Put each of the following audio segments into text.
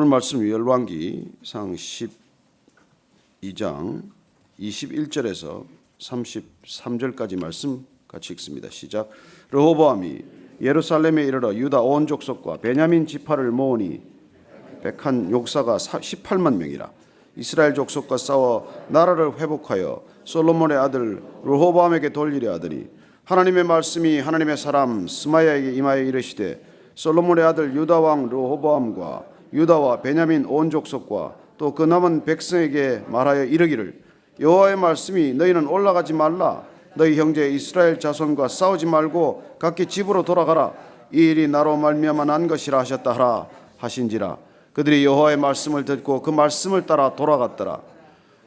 오늘 말씀 열왕기상 12장 21절에서 33절까지 말씀 같이 읽습니다. 시작. 르호보암이 예루살렘에 이르러 유다 온 족속과 베냐민 지파를 모으니 백한 욕사가 18만 명이라. 이스라엘 족속과 싸워 나라를 회복하여 솔로몬의 아들 르호보암에게 돌리려 하더니 하나님의 말씀이 하나님의 사람 스마야에게 임하여 이르시되 솔로몬의 아들 유다 왕 르호보암과 유다와 베냐민 온 족속과 또 그 남은 백성에게 말하여 이르기를 여호와의 말씀이 너희는 올라가지 말라. 너희 형제 이스라엘 자손과 싸우지 말고 각기 집으로 돌아가라. 이 일이 나로 말미암아 난 것이라 하셨다 하라 하신지라. 그들이 여호와의 말씀을 듣고 그 말씀을 따라 돌아갔더라.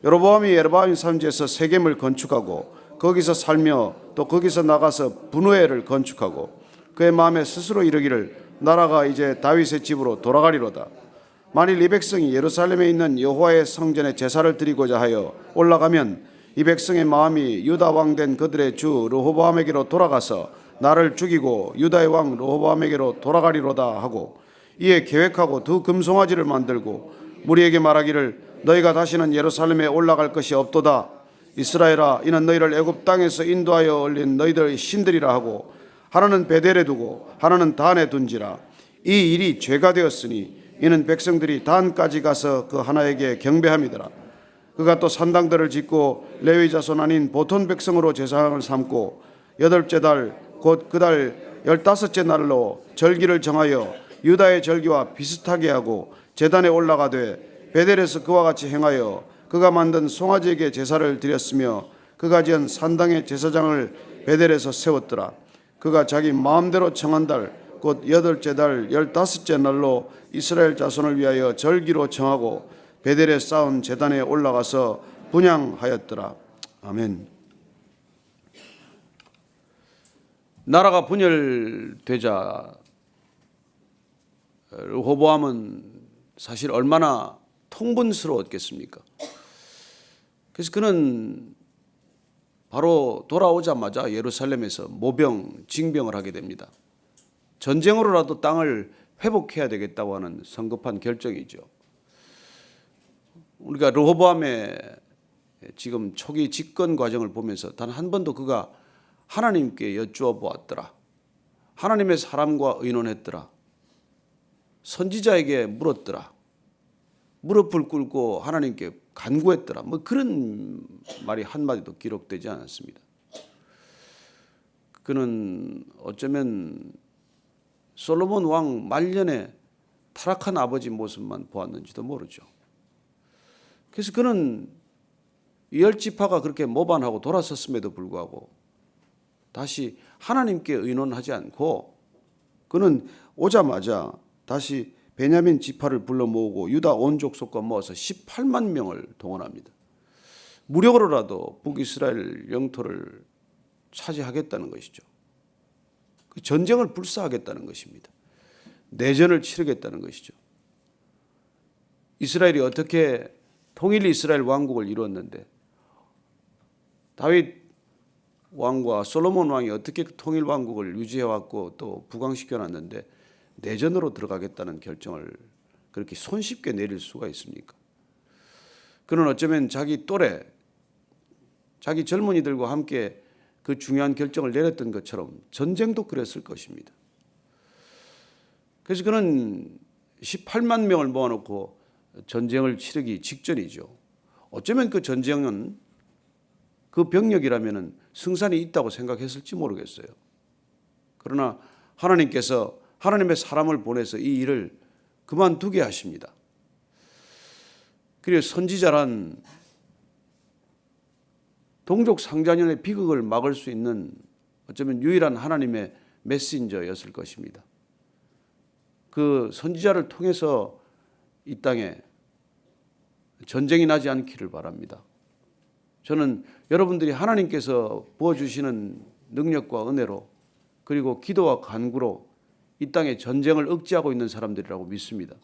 여로보암이 예르바알 산지에서 세겜을 건축하고 거기서 살며 또 거기서 나가서 분우엘을 건축하고 그의 마음에 스스로 이르기를 나라가 이제 다윗의 집으로 돌아가리로다. 만일 이 백성이 예루살렘에 있는 여호와의 성전에 제사를 드리고자 하여 올라가면 이 백성의 마음이 유다 왕 된 그들의 주 르호보암에게로 돌아가서 나를 죽이고 유다의 왕 르호보암에게로 돌아가리로다 하고 이에 계획하고 두 금송아지를 만들고 무리에게 말하기를 너희가 다시는 예루살렘에 올라갈 것이 없도다. 이스라엘아, 이는 너희를 애굽 땅에서 인도하여 올린 너희들의 신들이라 하고 하나는 베델에 두고 하나는 단에 둔지라. 이 일이 죄가 되었으니 이는 백성들이 단까지 가서 그 하나에게 경배함이더라. 그가 또 산당들을 짓고 레위 자손 아닌 보통 백성으로 제사장을 삼고 여덟째 달 곧 그 달 15째 날로 절기를 정하여 유다의 절기와 비슷하게 하고 제단에 올라가되 베델에서 그와 같이 행하여 그가 만든 송아지에게 제사를 드렸으며 그가 지은 산당의 제사장을 베델에서 세웠더라. 그가 자기 마음대로 정한 달 곧 여덟째 달 15째 날로 이스라엘 자손을 위하여 절기로 정하고 베델에 쌓은 제단에 올라가서 분향하였더라. 아멘. 나라가 분열되자 르호보암은 사실 얼마나 통분스러웠겠습니까? 그래서 그는 바로 돌아오자마자 예루살렘에서 모병, 징병을 하게 됩니다. 전쟁으로라도 땅을 회복해야 되겠다고 하는 성급한 결정이죠. 우리가 르호보암의 지금 초기 집권 과정을 보면서 단 한 번도 그가 하나님께 여쭈어 보았더라. 하나님의 사람과 의논했더라. 선지자에게 물었더라. 무릎을 꿇고 하나님께 간구했더라. 뭐 그런 말이 한마디도 기록되지 않았습니다. 그는 어쩌면 솔로몬 왕 말년에 타락한 아버지 모습만 보았는지도 모르죠. 그래서 그는 열 지파가 그렇게 모반하고 돌아섰음에도 불구하고 다시 하나님께 의논하지 않고 그는 오자마자 다시 베냐민 지파를 불러 모으고 유다 온 족속과 모아서 18만 명을 동원합니다. 무력으로라도 북이스라엘 영토를 차지하겠다는 것이죠. 그 전쟁을 불사하겠다는 것입니다. 내전을 치르겠다는 것이죠. 이스라엘이 어떻게 통일 이스라엘 왕국을 이루었는데 다윗 왕과 솔로몬 왕이 어떻게 통일 왕국을 유지해왔고 또 부강시켜놨는데 내전으로 들어가겠다는 결정을 그렇게 손쉽게 내릴 수가 있습니까? 그는 어쩌면 자기 또래, 자기 젊은이들과 함께 그 중요한 결정을 내렸던 것처럼 전쟁도 그랬을 것입니다. 그래서 그는 18만 명을 모아놓고 전쟁을 치르기 직전이죠. 어쩌면 그 전쟁은 그 병력이라면 승산이 있다고 생각했을지 모르겠어요. 그러나 하나님께서 하나님의 사람을 보내서 이 일을 그만두게 하십니다. 그리고 선지자란 동족 상잔년의 비극을 막을 수 있는 어쩌면 유일한 하나님의 메신저였을 것입니다. 그 선지자를 통해서 이 땅에 전쟁이 나지 않기를 바랍니다. 저는 여러분들이 하나님께서 부어주시는 능력과 은혜로 그리고 기도와 간구로 이 땅에 전쟁을 억제하고 있는 사람들이라고 믿습니다.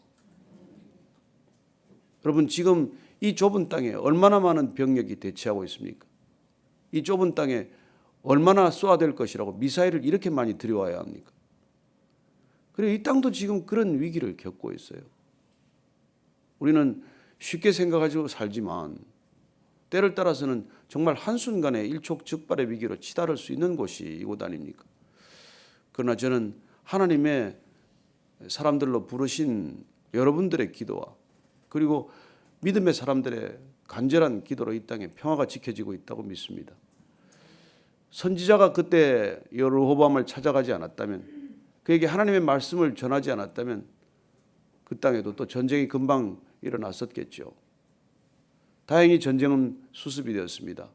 여러분 지금 이 좁은 땅에 얼마나 많은 병력이 대치하고 있습니까? 이 좁은 땅에 얼마나 쏘아댈 것이라고 미사일을 이렇게 많이 들여와야 합니까? 그리고 이 땅도 지금 그런 위기를 겪고 있어요. 우리는 쉽게 생각하고 살지만 때를 따라서는 정말 한순간에 일촉즉발의 위기로 치달을 수 있는 곳이 이곳 아닙니까? 그러나 저는 하나님의 사람들로 부르신 여러분들의 기도와 그리고 믿음의 사람들의 간절한 기도로 이 땅에 평화가 지켜지고 있다고 믿습니다. 선지자가 그때 여로보암을 찾아가지 않았다면, 그에게 하나님의 말씀을 전하지 않았다면 그 땅에도 또 전쟁이 금방 일어났었겠죠. 다행히 전쟁은 수습이 되었습니다.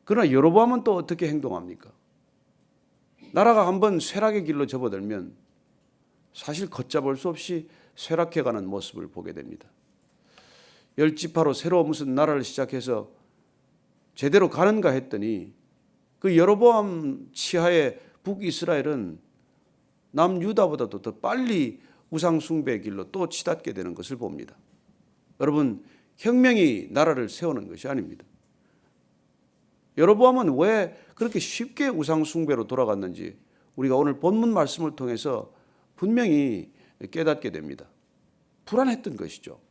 그러나 여로보암은 또 어떻게 행동합니까? 나라가 한번 쇠락의 길로 접어들면 사실 걷잡을 수 없이 쇠락해가는 모습을 보게 됩니다. 열지파로 새로 무슨 나라를 시작해서 제대로 가는가 했더니 그 여로보암 치하의 북이스라엘은 남유다보다도 더 빨리 우상 숭배의 길로 또 치닫게 되는 것을 봅니다. 여러분, 혁명이 나라를 세우는 것이 아닙니다. 여로보암은 왜 그렇게 쉽게 우상 숭배로 돌아갔는지 우리가 오늘 본문 말씀을 통해서 분명히 깨닫게 됩니다. 불안했던 것이죠.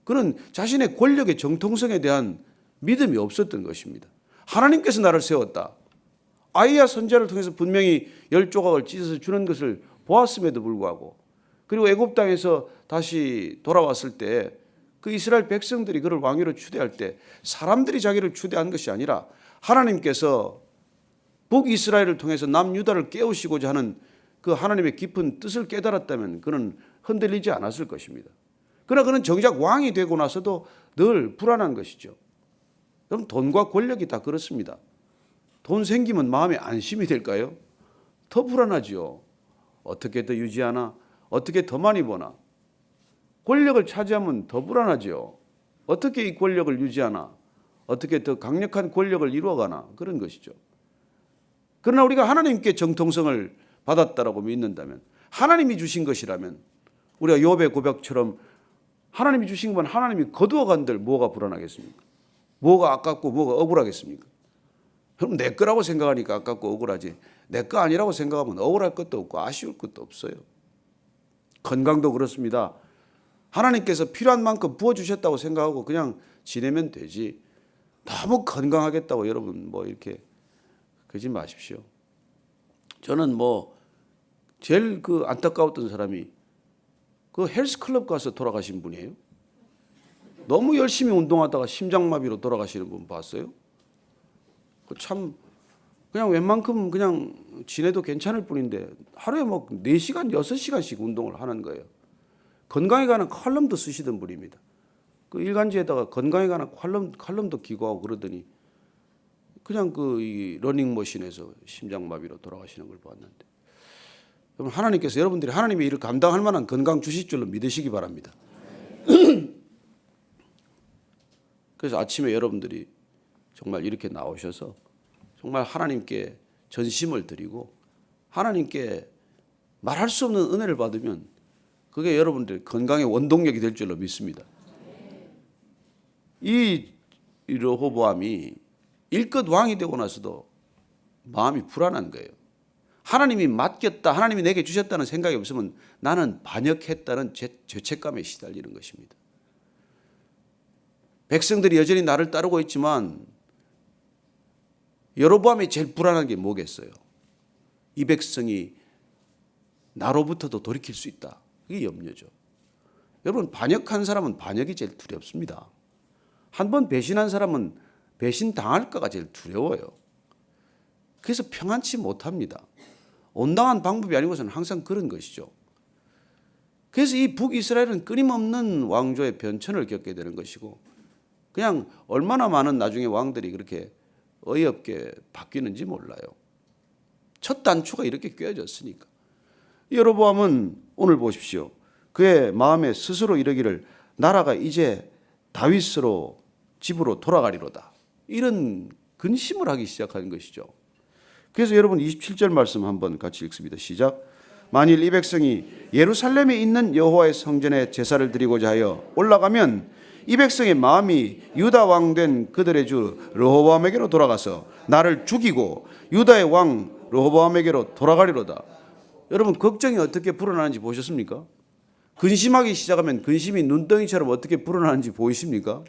그는 자신의 권력의 정통성에 대한 믿음이 없었던 것입니다. 하나님께서 나를 세웠다. 아이야 선지자를 통해서 분명히 10조각을 찢어서 주는 것을 보았음에도 불구하고, 그리고 애굽 땅에서 다시 돌아왔을 때 그 이스라엘 백성들이 그를 왕위로 추대할 때 사람들이 자기를 추대한 것이 아니라 하나님께서 북이스라엘을 통해서 남유다를 깨우시고자 하는 그 하나님의 깊은 뜻을 깨달았다면 그는 흔들리지 않았을 것입니다. 그러나 그는 정작 왕이 되고 나서도 늘 불안한 것이죠. 그럼 돈과 권력이 다 그렇습니다. 돈 생기면 마음에 안심이 될까요? 더 불안하지요. 어떻게 더 유지하나? 어떻게 더 많이 버나? 권력을 차지하면 더 불안하지요. 어떻게 이 권력을 유지하나? 어떻게 더 강력한 권력을 이루어가나? 그런 것이죠. 그러나 우리가 하나님께 정통성을 받았다라고 믿는다면, 하나님이 주신 것이라면, 우리가 욥의 고백처럼 하나님이 주신 건 하나님이 거두어간들 뭐가 불안하겠습니까? 뭐가 아깝고 뭐가 억울하겠습니까? 그럼 내 거라고 생각하니까 아깝고 억울하지, 내 거 아니라고 생각하면 억울할 것도 없고 아쉬울 것도 없어요. 건강도 그렇습니다. 하나님께서 필요한 만큼 부어주셨다고 생각하고 그냥 지내면 되지, 너무 건강하겠다고 여러분 뭐 이렇게 그러지 마십시오. 저는 뭐 제일 그 안타까웠던 사람이 그 헬스클럽 가서 돌아가신 분이에요. 너무 열심히 운동하다가 심장마비로 돌아가시는 분 봤어요? 참 그냥 웬만큼 그냥 지내도 괜찮을 뿐인데 하루에 뭐 4시간, 6시간씩 운동을 하는 거예요. 건강에 관한 칼럼도 쓰시던 분입니다. 그 일간지에다가 건강에 관한 칼럼도 기고하고 그러더니 그냥 그 이 러닝머신에서 심장마비로 돌아가시는 걸 봤는데, 그럼 하나님께서 여러분들이 하나님의 일을 감당할 만한 건강 주실 줄로 믿으시기 바랍니다. 그래서 아침에 여러분들이 정말 이렇게 나오셔서 정말 하나님께 전심을 드리고 하나님께 말할 수 없는 은혜를 받으면 그게 여러분들 건강의 원동력이 될 줄로 믿습니다. 이 르호보암이 일껏 왕이 되고 나서도 마음이 불안한 거예요. 하나님이 맡겼다, 하나님이 내게 주셨다는 생각이 없으면 나는 반역했다는 죄책감에 시달리는 것입니다. 백성들이 여전히 나를 따르고 있지만 여로보암이 제일 불안한 게 뭐겠어요? 이 백성이 나로부터도 돌이킬 수 있다. 그게 염려죠. 여러분, 반역한 사람은 반역이 제일 두렵습니다. 한 번 배신한 사람은 배신당할까가 제일 두려워요. 그래서 평안치 못합니다. 온당한 방법이 아니고서는 항상 그런 것이죠. 그래서 이 북이스라엘은 끊임없는 왕조의 변천을 겪게 되는 것이고, 그냥 얼마나 많은 나중에 왕들이 그렇게 어이없게 바뀌는지 몰라요. 첫 단추가 이렇게 꿰어졌으니까. 여로보암은 오늘 보십시오. 그의 마음에 스스로 이르기를 나라가 이제 다윗으로 집으로 돌아가리로다. 이런 근심을 하기 시작한 것이죠. 그래서 여러분 27절 말씀 한번 같이 읽습니다. 시작. 만일 이 백성이 예루살렘에 있는 여호와의 성전에 제사를 드리고자 하여 올라가면 이 백성의 마음이 유다 왕 된 그들의 주 르호보암에게로 돌아가서 나를 죽이고 유다의 왕 르호보암에게로 돌아가리로다. 여러분 걱정이 어떻게 불어나는지 보셨습니까? 근심하기 시작하면 근심이 눈덩이처럼 어떻게 불어나는지 보이십니까?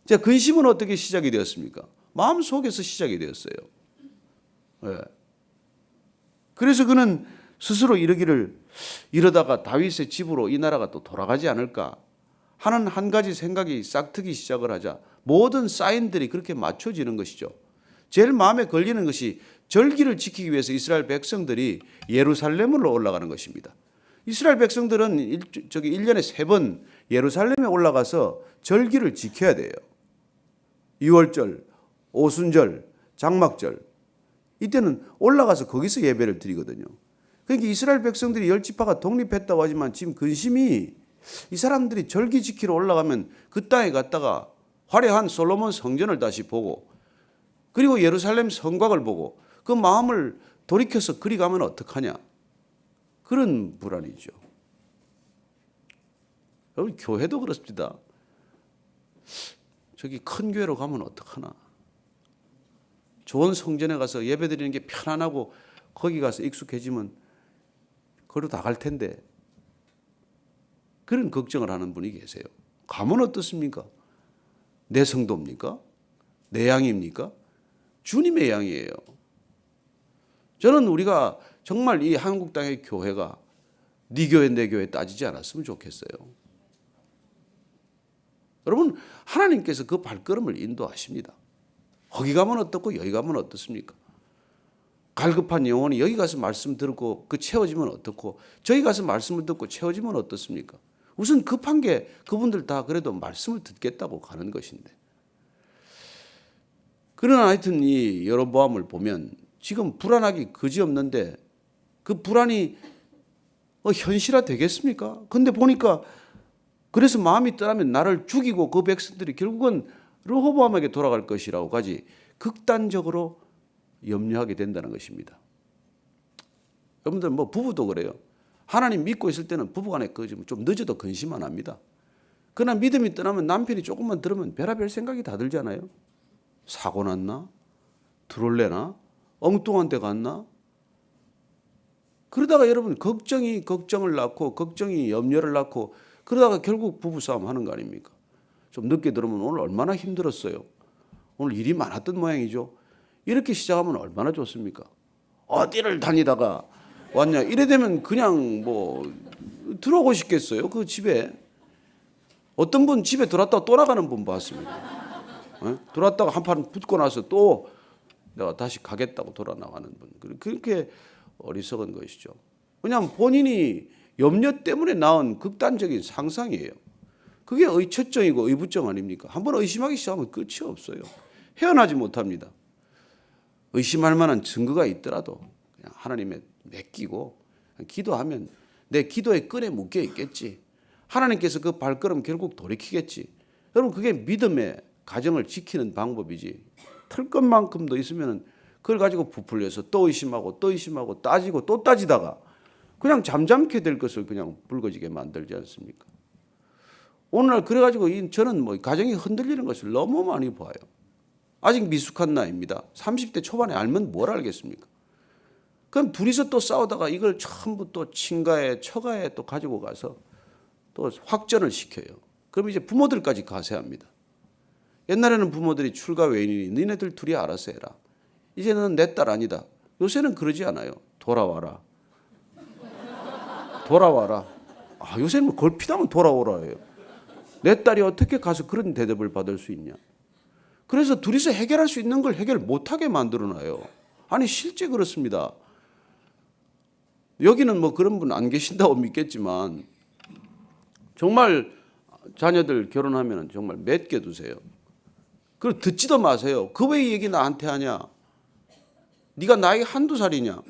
자, 근심은 어떻게 시작이 되었습니까? 마음속에서 시작이 되었어요. 네. 그래서 그는 스스로 이러기를, 이러다가 다윗의 집으로 이 나라가 또 돌아가지 않을까 하는 한 가지 생각이 싹트기 시작을 하자 모든 사인들이 그렇게 맞춰지는 것이죠. 제일 마음에 걸리는 것이 절기를 지키기 위해서 이스라엘 백성들이 예루살렘으로 올라가는 것입니다. 이스라엘 백성들은 1년에 3번 예루살렘에 올라가서 절기를 지켜야 돼요. 유월절, 오순절, 장막절. 이때는 올라가서 거기서 예배를 드리거든요. 그러니까 이스라엘 백성들이 10지파가 독립했다고 하지만 지금 근심이 이 사람들이 절기 지키러 올라가면 그 땅에 갔다가 화려한 솔로몬 성전을 다시 보고 그리고 예루살렘 성곽을 보고 그 마음을 돌이켜서 그리 가면 어떡하냐. 그런 불안이죠. 여러분, 교회도 그렇습니다. 저기 큰 교회로 가면 어떡하나. 좋은 성전에 가서 예배 드리는 게 편안하고 거기 가서 익숙해지면 거기로 다 갈 텐데 그런 걱정을 하는 분이 계세요. 가면 어떻습니까? 내 성도입니까? 내 양입니까? 주님의 양이에요. 저는 우리가 정말 이 한국 땅의 교회가 네 교회 내 교회 따지지 않았으면 좋겠어요. 여러분, 하나님께서 그 발걸음을 인도하십니다. 거기 가면 어떻고 여기 가면 어떻습니까? 갈급한 영혼이 여기 가서 말씀 듣고 그 채워지면 어떻고 저기 가서 말씀을 듣고 채워지면 어떻습니까? 우선 급한 게 그분들 다 그래도 말씀을 듣겠다고 가는 것인데. 그러나 하여튼 이 여로보암을 보면 지금 불안하기 그지없는데 그 불안이 현실화 되겠습니까? 근데 보니까 그래서 마음이 떠나면 나를 죽이고 그 백성들이 결국은 르호보암에게 돌아갈 것이라고까지 극단적으로 염려하게 된다는 것입니다. 여러분들 뭐 부부도 그래요. 하나님 믿고 있을 때는 부부간에 좀 늦어도 근심 안 합니다. 그러나 믿음이 떠나면 남편이 조금만 들으면 별의별 생각이 다 들잖아요. 사고 났나? 들어올래나? 엉뚱한 데 갔나? 그러다가 여러분 걱정을 낳고 걱정이 염려를 낳고 그러다가 결국 부부싸움 하는 거 아닙니까? 좀 늦게 들으면 오늘 얼마나 힘들었어요. 오늘 일이 많았던 모양이죠. 이렇게 시작하면 얼마나 좋습니까? 어디를 다니다가 왔냐? 이래 되면 그냥 뭐 들어오고 싶겠어요. 그 집에. 어떤 분 집에 들어왔다가 또 나가는 분 봤습니다. 들어왔다가 한판 붙고 나서 또 내가 다시 가겠다고 돌아 나가는 분. 그렇게 어리석은 것이죠. 왜냐하면 본인이 염려 때문에 낳은 극단적인 상상이에요. 그게 의처증이고 의부증 아닙니까? 한번 의심하기 시작하면 끝이 없어요. 헤어나지 못합니다. 의심할 만한 증거가 있더라도 그냥 하나님에 맡기고 기도하면 내 기도의 끈에 묶여 있겠지. 하나님께서 그 발걸음 결국 돌이키겠지. 여러분, 그게 믿음의 가정을 지키는 방법이지. 틀 것만큼도 있으면 그걸 가지고 부풀려서 또 의심하고 또 의심하고 따지고 또 따지다가 그냥 잠잠케 될 것을 그냥 붉어지게 만들지 않습니까? 오늘날 그래가지고 저는 뭐 가정이 흔들리는 것을 너무 많이 봐요. 아직 미숙한 나이입니다. 30대 초반에 알면 뭘 알겠습니까? 그럼 둘이서 또 싸우다가 이걸 전부 또 친가에 처가에 또 가지고 가서 또 확전을 시켜요. 그럼 이제 부모들까지 가세합니다. 옛날에는 부모들이 출가 외인이니 너네들 둘이 알아서 해라. 이제는 내 딸 아니다. 요새는 그러지 않아요. 돌아와라. 돌아와라. 요새는 뭐 걸핏하면 돌아오라 해요. 내 딸이 어떻게 가서 그런 대접을 받을 수 있냐. 그래서 둘이서 해결할 수 있는 걸 해결 못하게 만들어놔요. 아니 실제 그렇습니다. 여기는 뭐 그런 분 안 계신다고 믿겠지만 정말 자녀들 결혼하면 정말 맺게 두세요. 그걸 듣지도 마세요. 그 왜 이 얘기 나한테 하냐. 네가 나이 한두 살이냐.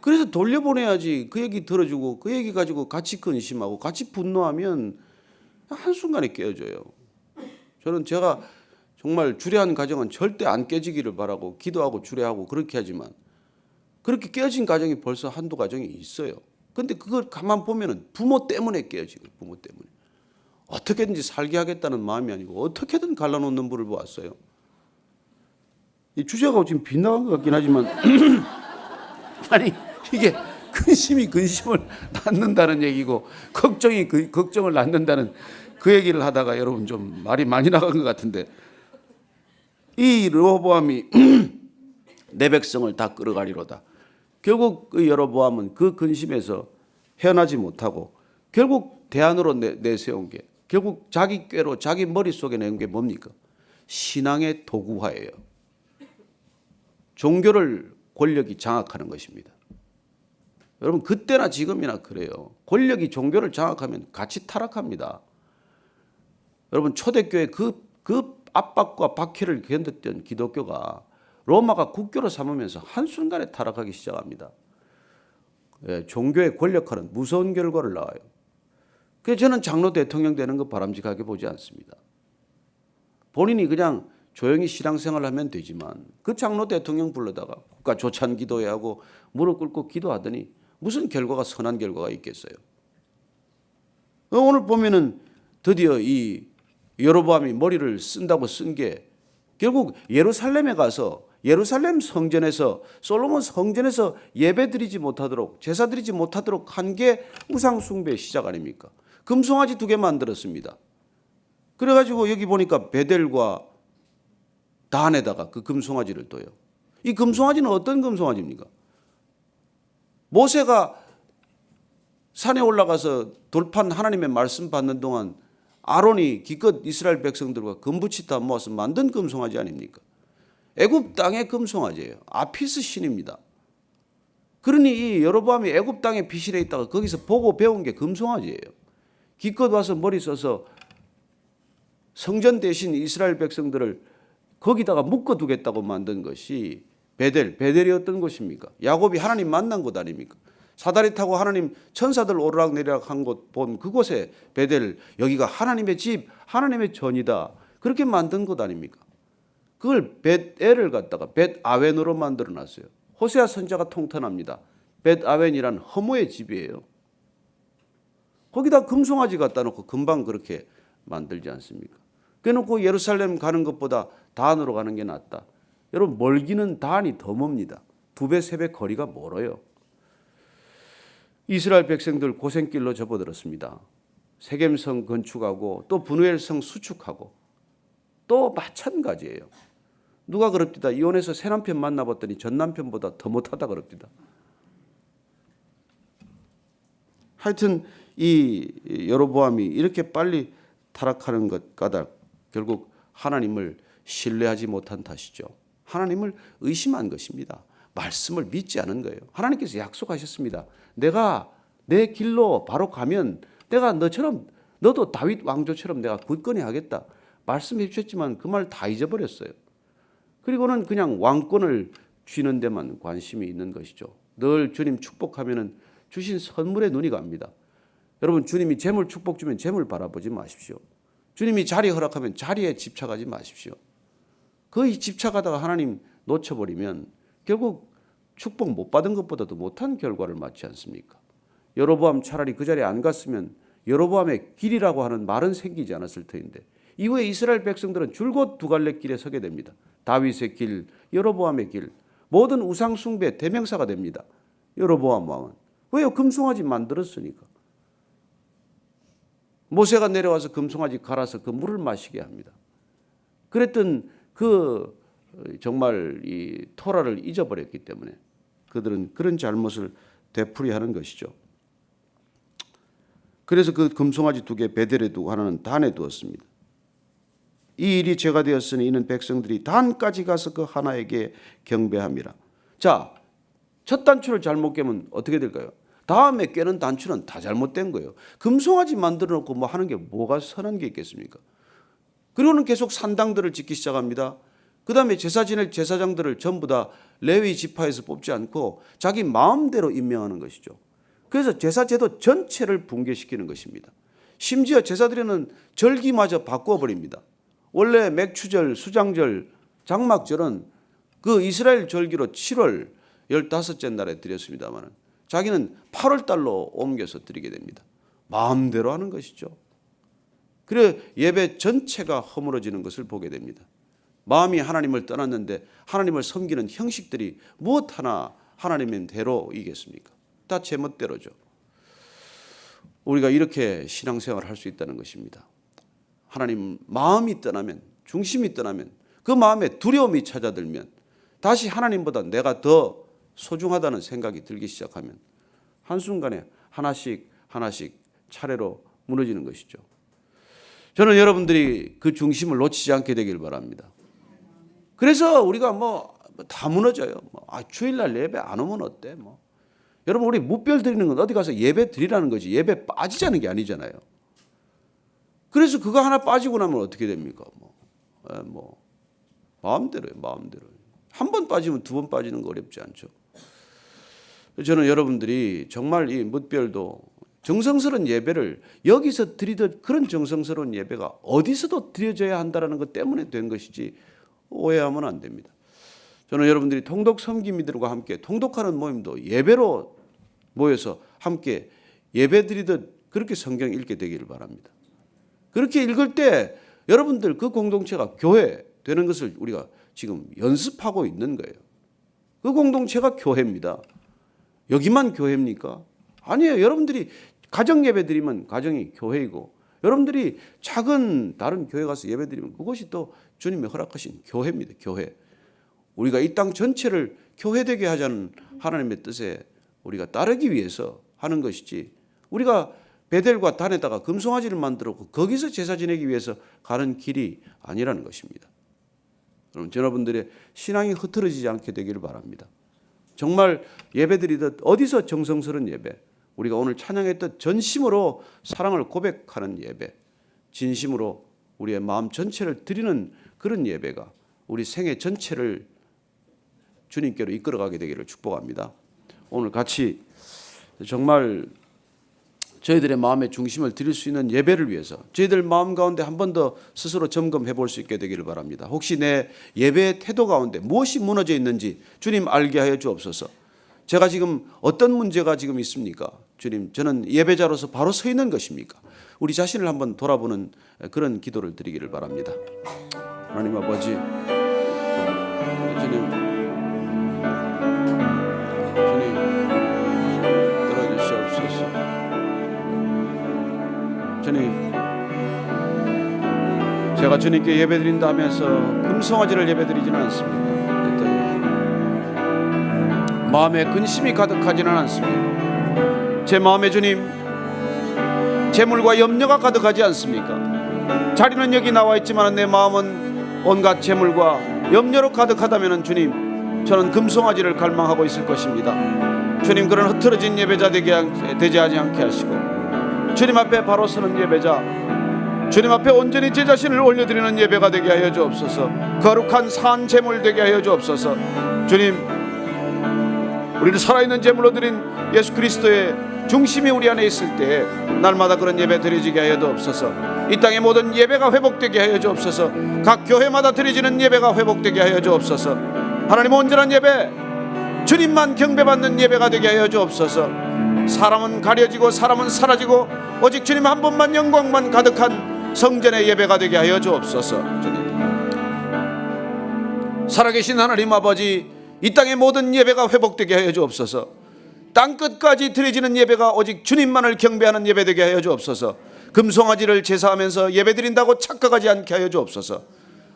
그래서 돌려보내야지. 그 얘기 들어주고 그 얘기 가지고 같이 근심하고 같이 분노하면 한순간에 깨어져요. 저는 제가 정말 주례한 가정은 절대 안 깨지기를 바라고 기도하고 주례하고 그렇게 하지만 그렇게 깨어진 가정이 벌써 한두 가정이 있어요. 근데 그걸 가만 보면은 부모 때문에 깨어지고 부모 때문에. 어떻게든지 살게 하겠다는 마음이 아니고 어떻게든 갈라놓는 분을 보았어요. 이 주제가 지금 빗나간 것 같긴 하지만 아니 이게 근심이 근심을 낳는다는 얘기고 걱정이 걱정을 낳는다는 그 얘기를 하다가 여러분 좀 말이 많이 나간 것 같은데, 이 르호보암이 내 백성을 다 끌어가리로다. 결국 그 여로보암은 그 근심에서 헤어나지 못하고 결국 대안으로 내세운 게, 결국 자기 꾀로 자기 머릿속에 내는 게 뭡니까? 신앙의 도구화예요. 종교를 권력이 장악하는 것입니다. 여러분 그때나 지금이나 그래요. 권력이 종교를 장악하면 같이 타락합니다. 여러분 초대교회 그 압박과 박해를 견뎠던 기독교가 로마가 국교로 삼으면서 한순간에 타락하기 시작합니다. 종교의 권력화는 무서운 결과를 낳아요. 그래서 저는 장로 대통령 되는 거 바람직하게 보지 않습니다. 본인이 그냥 조용히 신앙생활을 하면 되지만 그 장로 대통령 불러다가 국가 조찬 기도회 하고 무릎 꿇고 기도하더니 무슨 결과가 선한 결과가 있겠어요. 오늘 보면은 드디어 이 여로보암이 머리를 쓴다고 쓴 게 결국 예루살렘에 가서 예루살렘 성전에서 솔로몬 성전에서 예배 드리지 못하도록 제사 드리지 못하도록 한 게 우상 숭배의 시작 아닙니까? 금송아지 2개 만들었습니다. 그래가지고 여기 보니까 베델과 단에다가 그 금송아지를 둬요. 이 금송아지는 어떤 금송아지입니까? 모세가 산에 올라가서 돌판 하나님의 말씀 받는 동안 아론이 기껏 이스라엘 백성들과 금붙이 다 모아서 만든 금송아지 아닙니까? 애굽 땅의 금송아지예요. 아피스 신입니다. 그러니 이 여로보암이 애굽 땅에 피실에 있다가 거기서 보고 배운 게 금송아지예요. 기껏 와서 머리 써서 성전 대신 이스라엘 백성들을 거기다가 묶어두겠다고 만든 것이 베델이 어떤 곳입니까? 야곱이 하나님 만난 곳 아닙니까? 사다리 타고 하나님 천사들 오르락내리락 한 곳 본 그곳에 베델, 여기가 하나님의 집, 하나님의 전이다. 그렇게 만든 곳 아닙니까? 그걸 벳엘을 갖다가 벳아웬으로 만들어놨어요. 호세아 선지자가 통탄합니다. 벳아웬이란 허무의 집이에요. 거기다 금송아지 갖다 놓고 금방 그렇게 만들지 않습니까? 그래놓고 예루살렘 가는 것보다 단으로 가는 게 낫다. 여러분 멀기는 단이 더 멉니다. 2배, 3배 거리가 멀어요. 이스라엘 백성들 고생길로 접어들었습니다. 세겜성 건축하고 또 브누엘성 수축하고 또 마찬가지예요. 누가 그럽디다. 이혼해서 새 남편 만나봤더니 전 남편보다 더 못하다 그럽디다. 하여튼 이 여로보암이 이렇게 빨리 타락하는 것 까닭 결국 하나님을 신뢰하지 못한 탓이죠. 하나님을 의심한 것입니다. 말씀을 믿지 않은 거예요. 하나님께서 약속하셨습니다. 내가 내 길로 바로 가면 내가 너도 다윗 왕조처럼 내가 굳건히 하겠다. 말씀해 주셨지만 그 말 다 잊어버렸어요. 그리고는 그냥 왕권을 쥐는 데만 관심이 있는 것이죠. 늘 주님 축복하면은 주신 선물에 눈이 갑니다. 여러분 주님이 재물 축복 주면 재물 바라보지 마십시오. 주님이 자리 허락하면 자리에 집착하지 마십시오. 거의 집착하다가 하나님 놓쳐버리면 결국 축복 못 받은 것보다도 못한 결과를 맞지 않습니까? 여로보암 차라리 그 자리에 안 갔으면 여로보암의 길이라고 하는 말은 생기지 않았을 터인데 이후에 이스라엘 백성들은 줄곧 두 갈래 길에 서게 됩니다. 다윗의 길, 여로보암의 길, 모든 우상 숭배 대명사가 됩니다. 여로보암 왕은 왜요? 금송아지 만들었으니까. 모세가 내려와서 금송아지 갈아서 그 물을 마시게 합니다. 그랬던 그 정말 이 토라를 잊어버렸기 때문에 그들은 그런 잘못을 되풀이하는 것이죠. 그래서 그 금송아지 2개 베델에 두고 하나는 단에 두었습니다. 이 일이 죄가 되었으니 이는 백성들이 단까지 가서 그 하나에게 경배함이라. 자, 첫 단추를 잘못 깨면 어떻게 될까요? 다음에 깨는 단추는 다 잘못된 거예요. 금송아지 만들어 놓고 뭐 하는 게 뭐가 선한 게 있겠습니까? 그리고는 계속 산당들을 짓기 시작합니다. 그 다음에 제사 지낼 제사장들을 전부 다 레위 지파에서 뽑지 않고 자기 마음대로 임명하는 것이죠. 그래서 제사제도 전체를 붕괴시키는 것입니다. 심지어 제사 드리는 절기마저 바꾸어버립니다. 원래 맥추절, 수장절, 장막절은 그 이스라엘 절기로 7월 15째 날에 드렸습니다만 자기는 8월 달로 옮겨서 드리게 됩니다. 마음대로 하는 것이죠. 그래 예배 전체가 허물어지는 것을 보게 됩니다. 마음이 하나님을 떠났는데 하나님을 섬기는 형식들이 무엇 하나 하나님의 대로이겠습니까? 다 제멋대로죠. 우리가 이렇게 신앙생활을 할 수 있다는 것입니다. 하나님 마음이 떠나면, 중심이 떠나면, 그 마음에 두려움이 찾아들면, 다시 하나님보다 내가 더 소중하다는 생각이 들기 시작하면 한순간에 하나씩 차례로 무너지는 것이죠. 저는 여러분들이 그 중심을 놓치지 않게 되길 바랍니다. 그래서 우리가 다 무너져요. 주일날 예배 안 오면 어때? 여러분, 우리 무별 드리는 건 어디 가서 예배 드리라는 거지 예배 빠지자는 게 아니잖아요. 그래서 그거 하나 빠지고 나면 어떻게 됩니까? 마음대로요. 한 번 빠지면 두 번 빠지는 거 어렵지 않죠. 저는 여러분들이 정말 이 무별도 정성스러운 예배를 여기서 드리던 그런 정성스러운 예배가 어디서도 드려져야 한다는 것 때문에 된 것이지 오해하면 안 됩니다. 저는 여러분들이 통독 섬김이들과 함께 통독하는 모임도 예배로 모여서 함께 예배 드리듯 그렇게 성경 읽게 되기를 바랍니다. 그렇게 읽을 때 여러분들 그 공동체가 교회 되는 것을 우리가 지금 연습하고 있는 거예요. 그 공동체가 교회입니다. 여기만 교회입니까? 아니에요. 여러분들이 가정 예배 드리면 가정이 교회이고, 여러분들이 작은 다른 교회 가서 예배 드리면 그것이 또 주님이 허락하신 교회입니다. 교회. 우리가 이 땅 전체를 교회되게 하자는 하나님의 뜻에 우리가 따르기 위해서 하는 것이지, 우리가 베델과 단에다가 금송아지를 만들었고 거기서 제사 지내기 위해서 가는 길이 아니라는 것입니다. 여러분, 여러분들의 신앙이 흐트러지지 않게 되기를 바랍니다. 정말 예배드리듯 어디서 정성스러운 예배, 우리가 오늘 찬양했듯 전심으로 사랑을 고백하는 예배, 진심으로 우리의 마음 전체를 드리는 그런 예배가 우리 생애 전체를 주님께로 이끌어가게 되기를 축복합니다. 오늘 같이 정말 저희들의 마음의 중심을 드릴 수 있는 예배를 위해서 저희들 마음 가운데 한 번 더 스스로 점검해 볼 수 있게 되기를 바랍니다. 혹시 내 예배의 태도 가운데 무엇이 무너져 있는지 주님 알게 하여 주옵소서. 제가 지금 어떤 문제가 지금 있습니까? 주님, 저는 예배자로서 바로 서 있는 것입니까? 우리 자신을 한번 돌아보는 그런 기도를 드리기를 바랍니다. 하나님 아버지, 주님 들어주시옵소서. 주님, 제가 주님께 예배드린다 하면서 금송아지를 예배드리지는 않습니다. 마음에 근심이 가득하지는 않습니다. 제 마음에 주님, 재물과 염려가 가득하지 않습니까? 자리는 여기 나와 있지만 내 마음은 온갖 재물과 염려로 가득하다면 주님, 저는 금송아지를 갈망하고 있을 것입니다. 주님, 그런 흐트러진 예배자 되지 않게 하시고, 주님 앞에 바로 서는 예배자, 주님 앞에 온전히 제 자신을 올려드리는 예배가 되게 하여 주옵소서. 거룩한 산 제물 되게 하여 주옵소서. 주님, 우리를 살아있는 제물로 드린 예수 그리스도의 중심이 우리 안에 있을 때 날마다 그런 예배 드려지게 하여 주옵소서. 이 땅의 모든 예배가 회복되게 하여 주옵소서. 각 교회마다 드려지는 예배가 회복되게 하여 주옵소서. 하나님, 온전한 예배, 주님만 경배받는 예배가 되게 하여 주옵소서. 사람은 가려지고 사람은 사라지고 오직 주님 한 분만 영광만 가득한 성전의 예배가 되게 하여 주옵소서. 주님, 살아계신 하나님 아버지, 이 땅의 모든 예배가 회복되게 하여 주옵소서. 땅끝까지 드려지는 예배가 오직 주님만을 경배하는 예배 되게 하여 주옵소서. 금송아지를 제사하면서 예배드린다고 착각하지 않게 하여 주옵소서.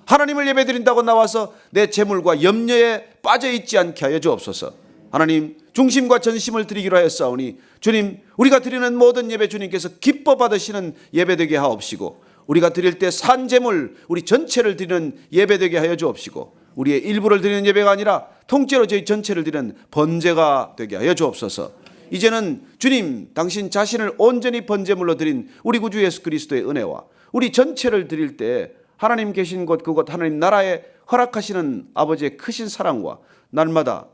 하나님을 예배드린다고 나와서 내 재물과 염려에 빠져있지 않게 하여 주옵소서. 하나님, 중심과 전심을 드리기로 하였사오니 주님, 우리가 드리는 모든 예배 주님께서 기뻐 받으시는 예배 되게 하옵시고, 우리가 드릴 때 산 재물 우리 전체를 드리는 예배 되게 하여 주옵시고, 우리의 일부를 드리는 예배가 아니라 통째로 저희 전체를 드리는 번제가 되게 하여 주옵소서. 이제는 주님, 당신 자신을 온전히 번제물로 드린 우리 구주 예수 그리스도의 은혜와 우리 전체를 드릴 때 하나님 계신 곳, 그곳 하나님 나라에 허락하시는 아버지의 크신 사랑과 날마다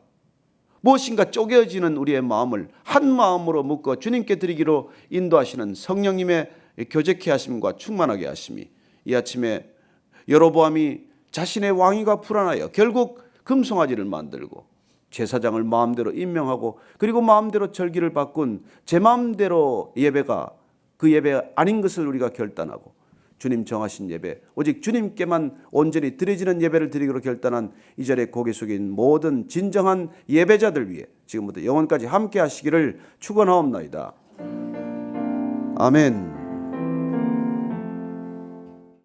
무엇인가 쪼개어지는 우리의 마음을 한 마음으로 묶어 주님께 드리기로 인도하시는 성령님의 교제케 하심과 충만하게 하심이, 이 아침에 여로보암이 자신의 왕위가 불안하여 결국 금송아지를 만들고 제사장을 마음대로 임명하고 그리고 마음대로 절기를 바꾼 제 마음대로 예배가 그 예배 아닌 것을 우리가 결단하고 주님 정하신 예배, 오직 주님께만 온전히 드려지는 예배를 드리기로 결단한 이 자리에 고개 숙인 모든 진정한 예배자들 위해 지금부터 영원까지 함께 하시기를 축원하옵나이다. 아멘.